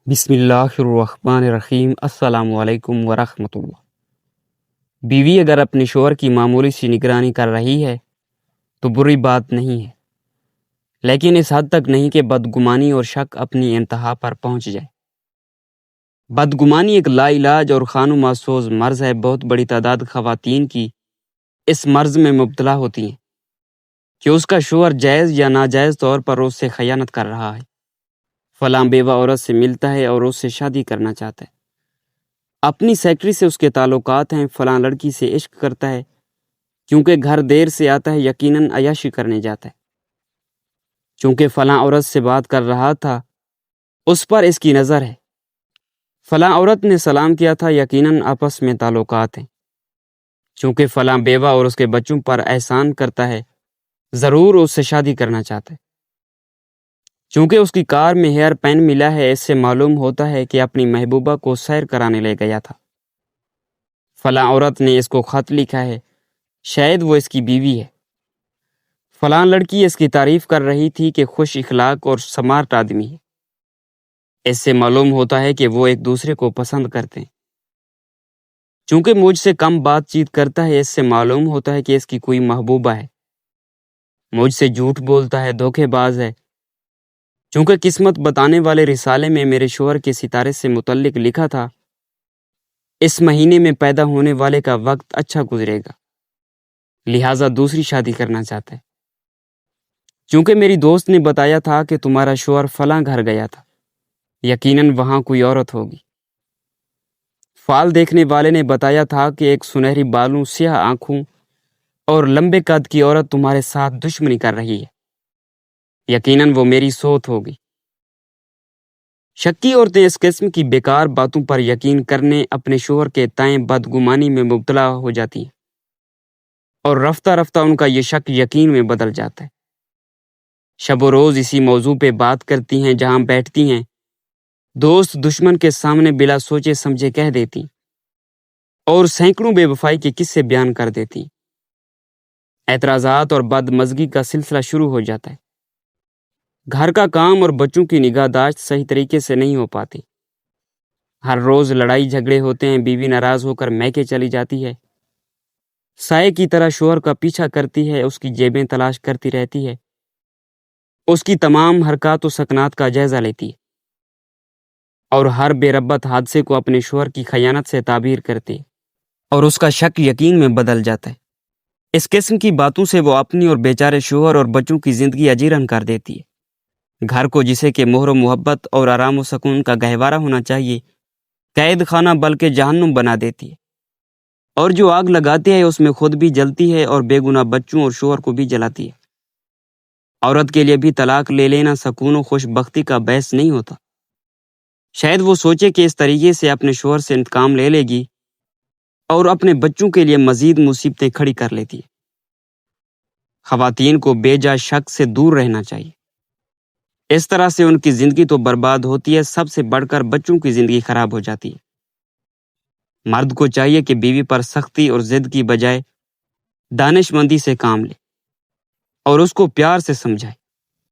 بسم اللہ الرحمن الرحیم۔ السلام علیکم ورحمۃ اللہ۔ بیوی اگر اپنے شوہر کی معمولی سی نگرانی کر رہی ہے تو بری بات نہیں ہے، لیکن اس حد تک نہیں کہ بدگمانی اور شک اپنی انتہا پر پہنچ جائے۔ بدگمانی ایک لا علاج اور خانمانسوز مرض ہے۔ بہت بڑی تعداد خواتین کی اس مرض میں مبتلا ہوتی ہیں کہ اس کا شوہر جائز یا ناجائز طور پر اس سے خیانت کر رہا ہے، فلاں بیوہ عورت سے ملتا ہے اور اس سے شادی کرنا چاہتا ہے، اپنی سیکٹری سے اس کے تعلقات ہیں، فلاں لڑکی سے عشق کرتا ہے، کیونکہ گھر دیر سے آتا ہے یقیناً عیاشی کرنے جاتا ہے، چونکہ فلاں عورت سے بات کر رہا تھا اس پر اس کی نظر ہے، فلاں عورت نے سلام کیا تھا یقیناً آپس میں تعلقات ہیں، چونکہ فلاں بیوہ اور اس کے بچوں پر احسان کرتا ہے ضرور اس سے شادی کرنا چاہتا ہے، چونکہ اس کی کار میں ہیئر پین ملا ہے، اس سے معلوم ہوتا ہے کہ اپنی محبوبہ کو سیر کرانے لے گیا تھا، فلاں عورت نے اس کو خط لکھا ہے، شاید وہ اس کی بیوی ہے، فلاں لڑکی اس کی تعریف کر رہی تھی کہ خوش اخلاق اور سمارٹ آدمی ہے، اس سے معلوم ہوتا ہے کہ وہ ایک دوسرے کو پسند کرتے ہیں، چونکہ مجھ سے کم بات چیت کرتا ہے، اس سے معلوم ہوتا ہے کہ اس کی کوئی محبوبہ ہے، مجھ سے جھوٹ بولتا ہے، دھوکے باز ہے، چونکہ قسمت بتانے والے رسالے میں میرے شوہر کے ستارے سے متعلق لکھا تھا اس مہینے میں پیدا ہونے والے کا وقت اچھا گزرے گا، لہٰذا دوسری شادی کرنا چاہتا ہے، چونکہ میری دوست نے بتایا تھا کہ تمہارا شوہر فلاں گھر گیا تھا، یقیناً وہاں کوئی عورت ہوگی، فال دیکھنے والے نے بتایا تھا کہ ایک سنہری بالوں، سیاہ آنکھوں اور لمبے قد کی عورت تمہارے ساتھ دشمنی کر رہی ہے، یقیناً وہ میری سوت ہوگی۔ شکی عورتیں اس قسم کی بیکار باتوں پر یقین کرنے اپنے شوہر کے تئیں بدگمانی میں مبتلا ہو جاتی ہیں، اور رفتہ رفتہ ان کا یہ شک یقین میں بدل جاتا ہے، شب و روز اسی موضوع پہ بات کرتی ہیں، جہاں بیٹھتی ہیں دوست دشمن کے سامنے بلا سوچے سمجھے کہہ دیتی اور سینکڑوں بے وفائی کے قصے بیان کر دیتی، اعتراضات اور بدمزگی کا سلسلہ شروع ہو جاتا ہے، گھر کا کام اور بچوں کی نگہداشت صحیح طریقے سے نہیں ہو پاتی، ہر روز لڑائی جھگڑے ہوتے ہیں، بیوی ناراض ہو کر میکے چلی جاتی ہے، سائے کی طرح شوہر کا پیچھا کرتی ہے، اس کی جیبیں تلاش کرتی رہتی ہے، اس کی تمام حرکات و سکنات کا جائزہ لیتی ہے، اور ہر بے ربط حادثے کو اپنے شوہر کی خیانت سے تعبیر کرتی ہے، اور اس کا شک یقین میں بدل جاتا ہے۔ اس قسم کی باتوں سے وہ اپنی اور بیچارے شوہر اور بچوں کی زندگی اجیرن کر دیتی ہے، گھر کو جسے کہ مہر و محبت اور آرام و سکون کا گہوارہ ہونا چاہیے قید خانہ بلکہ جہنم بنا دیتی ہے، اور جو آگ لگاتی ہے اس میں خود بھی جلتی ہے اور بے گناہ بچوں اور شوہر کو بھی جلاتی ہے۔ عورت کے لیے بھی طلاق لے لینا سکون و خوش بختی کا باعث نہیں ہوتا، شاید وہ سوچے کہ اس طریقے سے اپنے شوہر سے انتقام لے لے گی اور اپنے بچوں کے لیے مزید مصیبتیں کھڑی کر لیتی ہے۔ خواتین کو بے جا شک سے دور رہنا چاہیے، اس طرح سے ان کی زندگی تو برباد ہوتی ہے، سب سے بڑھ کر بچوں کی زندگی خراب ہو جاتی ہے۔ مرد کو چاہیے کہ بیوی پر سختی اور ضد کی بجائے دانش مندی سے کام لے اور اس کو پیار سے سمجھائے،